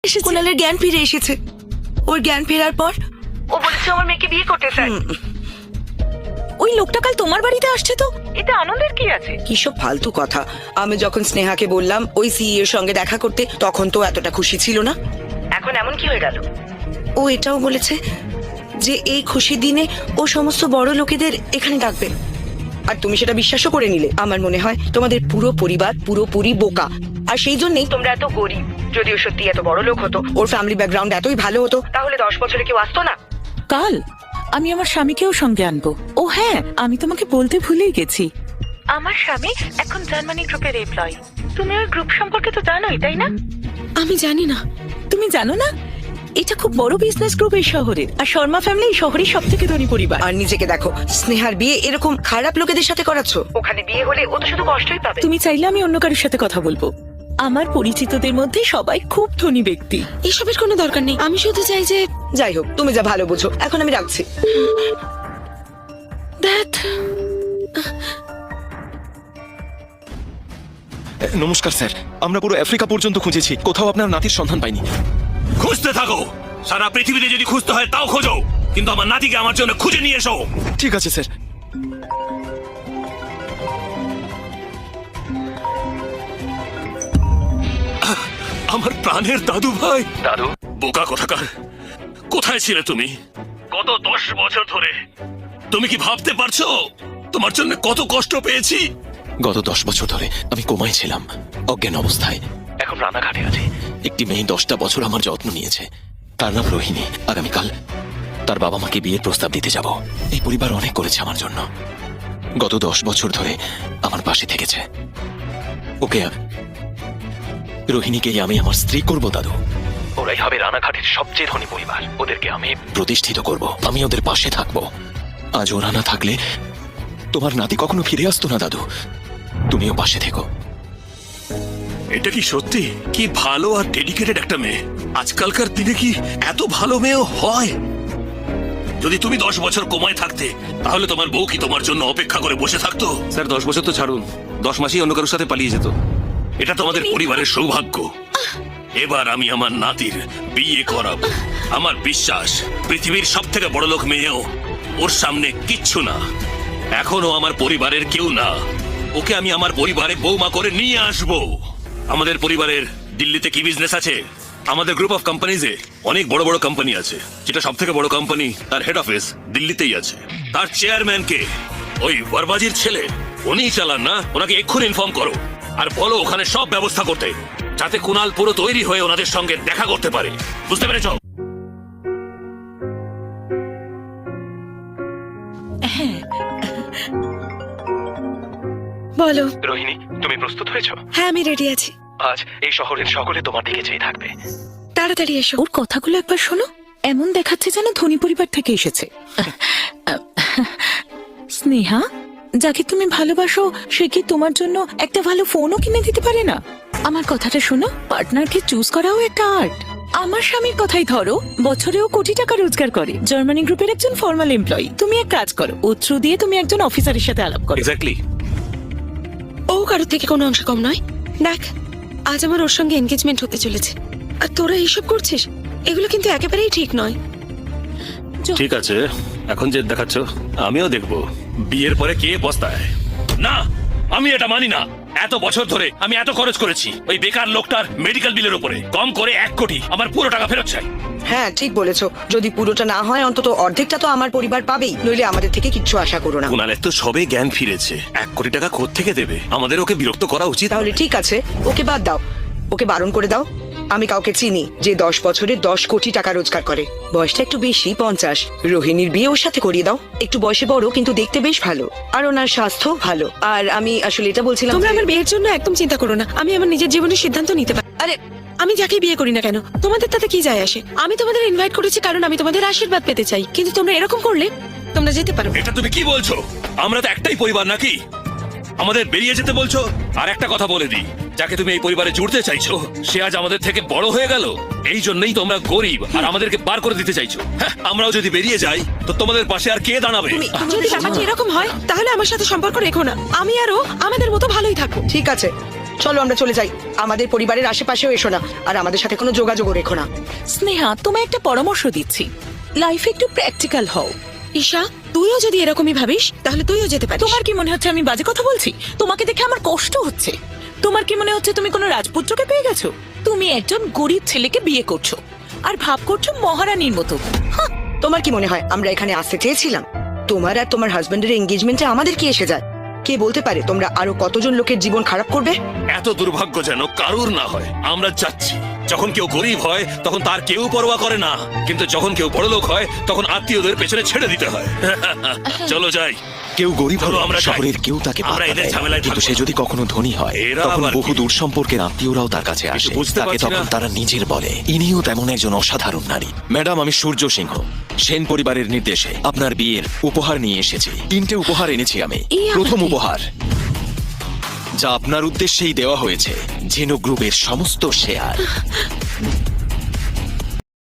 কুনালের জ্ঞান ফিরে এসেছে। ওর জ্ঞান ফেরার পর ও বলেছে আমার মেয়েকে বিয়ে করতে চায়। ওই লোকটা কাল তোমার বাড়িতে আসছে, তো এতে আনন্দের কি আছে? কি সব ফালতু কথা। আমি যখন স্নেহাকে বললাম ওই সিইও এর সঙ্গে দেখা করতে, তখন তো এতটা খুশি ছিল না। এখন এমন কি হয়ে গেল? ও এটাও বলেছে যে এই খুশির দিনে ও সমস্ত বড় লোকেদের এখানে ডাকবে, আর তুমি সেটা বিশ্বাসও করে নিলে। আমার মনে হয় তোমাদের পুরো পরিবার পুরোপুরি বোকা, আর সেই জন্যই তোমরা এত গরিব। যদি ও সত্যি এত বড় লোক হতো, ওর ফ্যামিলি ব্যাকগ্রাউন্ড এতই ভালো হতো, তাহলে 10 বছরে কেউ আসতো না। কাল আমি আমার স্বামীকেও সঙ্গে আনবো। ও হ্যাঁ, আমি তোমাকে বলতে ভুলেই গেছি, আমার স্বামী এখন জার্মানি গ্রুপের এমপ্লয়ি। তুমি ওই গ্রুপ সম্পর্কে তো জানোই, তাই না? আমি জানি না। তুমি জানো না? এটা খুব বড় বিজনেস গ্রুপ এই শহরের, আর শর্মা ফ্যামিলি এই শহরের সব থেকে ধনী পরিবার। আর নিজেকে দেখো, স্নেহার বিয়ে এরকম খারাপ লোকেদের সাথে করাচ্ছ। ওখানে বিয়ে হলে ও তো শুধু কষ্টই পাবে। তুমি চাইলে আমি অন্য কারোর সাথে কথা বলবো। আমার পরিচিতদের মধ্যে সবাই খুব ধনী ব্যক্তি। এসবের কোনো দরকার নেই। আমি শুধু চাই যে যাই হোক, তুমি যা ভালো বুঝো। এখন আমি রাখছি। দ্যাট নমস্কার স্যার, আমরা পুরো আফ্রিকা পর্যন্ত খুঁজেছি, কোথাও আপনার নাতির সন্ধান পাইনি। খুঁজতে থাকো, সারা পৃথিবীতে যদি খুঁজতে হয় তাও খোঁজো, কিন্তু আমার নাতিকে আমার জন্য খুঁজে নিয়ে এসো। ঠিক আছে স্যার। আমার প্রাণের দাদু ভাই। দাদু, বোকা কোথাকার, কোথায় ছিলে তুমি গত 10 বছর ধরে? তুমি কি ভাবতে পারছো তোমার জন্য কত কষ্ট পেয়েছি? গত 10 বছর ধরে আমি কোমায় ছিলাম, অজ্ঞান অবস্থায়। এখন রানাঘাটে আছি। একটি মেয়ে 10টা বছর আমার যত্ন নিয়েছে, তার নাম রোহিণী। আগামীকাল তার বাবা মাকে বিয়ের প্রস্তাব দিতে যাব। এই পরিবার অনেক করেছে আমার জন্য, গত 10 বছর ধরে আমার পাশে থেকেছে। ওকে, রোহিণীকেই আমি আমার স্ত্রী করব দাদু। ওরাই হবে রানাঘাটের সবচেয়ে ধনী পরিবার। ওদেরকে আমি প্রতিষ্ঠিত করব, আমি ওদের পাশে থাকব। আজ ওরা না থাকলে তোমার নাতি কখনো ফিরে আসতো না দাদু। তুমিও পাশে থেকো। এটা কি সত্যি? কি ভালো আর ডেডিকেটেড একটা মেয়ে। আজকালকার দিনে কি এত ভালো মেয়েও হয়? যদি তুমি 10 বছর কোমায় থাকতে, তাহলে তোমার বউ কি তোমার জন্য অপেক্ষা করে বসে থাকতো? স্যার 10 বছর তো ছাড়ুন, 10 মাসেই অন্য কারোর সাথে পালিয়ে যেত। এটা তোমাদের পরিবারের সৌভাগ্য। এবার আমি আমার নাতির বিয়ে করাবো। আমার বিশ্বাস পৃথিবীর সব থেকে বড় লোক মেয়েও ওর সামনে কিচ্ছু না। এখনো আমার পরিবারের কেউ না। ওকে আমি আমার পরিবারে বৌমা করে নিয়ে আসবো। আমাদের পরিবারের দিল্লিতে কি বিজনেস আছে? আমাদের গ্রুপ অফ কোম্পানিজে অনেক বড় বড় কোম্পানি আছে, যেটা সব থেকে বড় কোম্পানি তার হেড অফিস দিল্লিতেই আছে। তার চেয়ারম্যানকে ওই বরবাজির ছেলে, উনিই চালান না? ওনাকে এক্ষুনি ইনফর্ম করো আর বলো ওখানে সব ব্যবস্থা করতে, যাতে কুনাল পুরো তৈরি হয়ে ওনাদের সঙ্গে দেখা করতে পারে। বুঝতে পেরেছ? বলো। রোহিণী, তুমি প্রস্তুত হয়েছো? হ্যাঁ, আমি রেডি আছি। আজ এই শহরের সকলে তোমার দিকে চেয়ে থাকবে। তাড়াতাড়ি এসো। ওর কথাগুলো একবার শোনো, এমন দেখাচ্ছে যেন ধনী পরিবার থেকে এসেছে। স্নেহা, যাকে তুমি ভালোবাসো সে কি তোমার জন্য একটা ভালো ফোনও কিনে দিতে পারে না? আমার কথাটা শোনো, পার্টনারকে চুজ করাও একটা আর্ট। আমার স্বামীর কথাই ধরো, বছরেও কোটি টাকা রোজগার করে, জার্মানি গ্রুপের একজন ফর্মাল এমপ্লয়ি। তুমি এক কাজ করো, ও থ্রু দিয়ে তুমি একজন অফিসারের সাথে আলাপ করো। এক্স্যাক্টলি। ও কারোর থেকে কোনো অংশ কম নয়। দেখ, আজ আমার ওর সঙ্গে এনগেজমেন্ট হতে চলেছে, আর তোরা এইসব করছিস, এগুলো কিন্তু একেবারেই ঠিক নয়। ঠিক আছে, এখন যে দেখাচ্ছ আমিও দেখবো বিয়ের পরে কে পস্তায়। না, আমি এটা মানি না। এত বছর ধরে আমি এত খরচ করেছি ওই বেকার লোকটার মেডিকেল বিলের উপরে। কম করে 1 কোটি, আমার পুরো টাকা ফেরত চাই। হ্যাঁ, ঠিক বলেছো। যদি পুরোটা না হয়, অন্তত অর্ধেকটা তো আমার পরিবার পাবেই। নইলে আমাদের থেকে কিচ্ছু আশা করো না। কুনালের তো সবে জ্ঞান ফিরেছে, 1 কোটি টাকা কোত্থেকে দেবে? আমাদের ওকে বিরক্ত করা উচিত। তাহলে ঠিক আছে, ওকে বাদ দাও, ওকে বারণ করে দাও। আমি কাউকে চিনি যে 10 বছরে 10 কোটি টাকা রোজগার করে। বয়সটা একটু বেশি, 50। রোহিণীর বিয়ে ওর সাথে করিয়ে দাও। একটু বয়সে বড়, কিন্তু দেখতে বেশ ভালো, আর ওনার স্বাস্থ্য ভালো। আর আমি আসলে এটা বলছিলাম, তোমরা আমার বিয়ের জন্য একদম চিন্তা করো না। আমি আমার নিজের জীবনের সিদ্ধান্ত নিতে পারি। আরে আমি যাকে বিয়ে করি না কেন, তোমাদের তাতে কি যায় আসে? আমি তোমাদের ইনভাইট করেছি কারণ আমি তোমাদের আশীর্বাদ পেতে চাই, কিন্তু তোমরা এরকম করলে তোমরা যেতে পারো। এটা তুমি কি বলছো? আমরা তো একটাই পরিবার নাকি? আমাদের বেরিয়ে যেতে বলছো? আর একটা কথা বলে দিই, যাকে তুমি এই পরিবারে জুড়তে চাইছো সে আজ আমাদের থেকে বড় হয়ে গেল। এই জন্যই তোমরা গরিব আর আমাদেরকে বার করে দিতে চাইছো। হ্যাঁ, আমরাও যদি বেরিয়ে যাই তো তোমাদের পাশে আর কে দাঁড়াবে? যদি ব্যাপারটা এরকম হয় তাহলে আমার সাথে সম্পর্ক রেখো না। আমি আরো আমাদের মতো ভালোই থাকবো। ঠিক আছে, চলো আমরা চলে যাই। আমাদের পরিবারের আশেপাশেও এসো না, আর আমাদের সাথে কোনো যোগাযোগও রেখো না। স্নেহা, তোমায় একটা পরামর্শ দিচ্ছি, লাইফে একটু প্র্যাকটিক্যাল হও। ঈশা, তুইও যদি এরকমই ভাবিস তাহলে তুইও যেতে পারিস। তোমার কি মনে হচ্ছে আমি বাজে কথা বলছি? তোমাকে দেখে আমার কষ্ট হচ্ছে। তোমার কি মনে হচ্ছে তুমি কোনো রাজপুত্রকে পেয়ে গেছো? তুমি একজন গরিব ছেলেকে বিয়ে করছো আর ভাব করছো মহারানীর মতো। তোমার কি মনে হয় আমরা এখানে আসতে চেয়েছিলাম? তোমার আর তোমার হাজবেন্ডের এঙ্গেজমেন্টে আমাদের কি এসে যায়? কে বলতে পারে তোমরা আরো কতজন লোকের জীবন খারাপ করবে? এত দুর্ভাগ্য যেন কারুর না হয়। আমরা যাচ্ছি। যখন কেউ গরিব হয় তখন তার কেউ পরোয়া করে না, কিন্তু যখন কেউ বড়লোক হয় তখন আত্মীয়দের পেছনে ছেড়ে দিতে হয়। চলো যাই। কেউ গরিব হলে চলো, আমরা যাই। শহরের কেউ তাকে আমরা পাত্তা এদের দেয় না। ঝামেলায় কিন্তু থাকবো সে না। যদি কখনো ধনী হয় এরা তখন আবার বহু কি? দূর সম্পর্কের আত্মীয়রাও তার কাছে আসে। বুঝতে তাকে পারছি তখন না। তারা নিজের বলে। ইনিও তেমন একজন অসাধারণ নারী। ম্যাডাম, আমি সূর্য সিংহ, সেন পরিবারের নির্দেশে আপনার বিয়ের উপহার নিয়ে এসেছি। 3টে উপহার এনেছি আমি। এই আবার প্রথম কি? উপহার, যা আপনার উদ্দেশ্যেই দেওয়া হয়েছে, ঝিনুক গ্রুপের সমস্ত শেয়ার।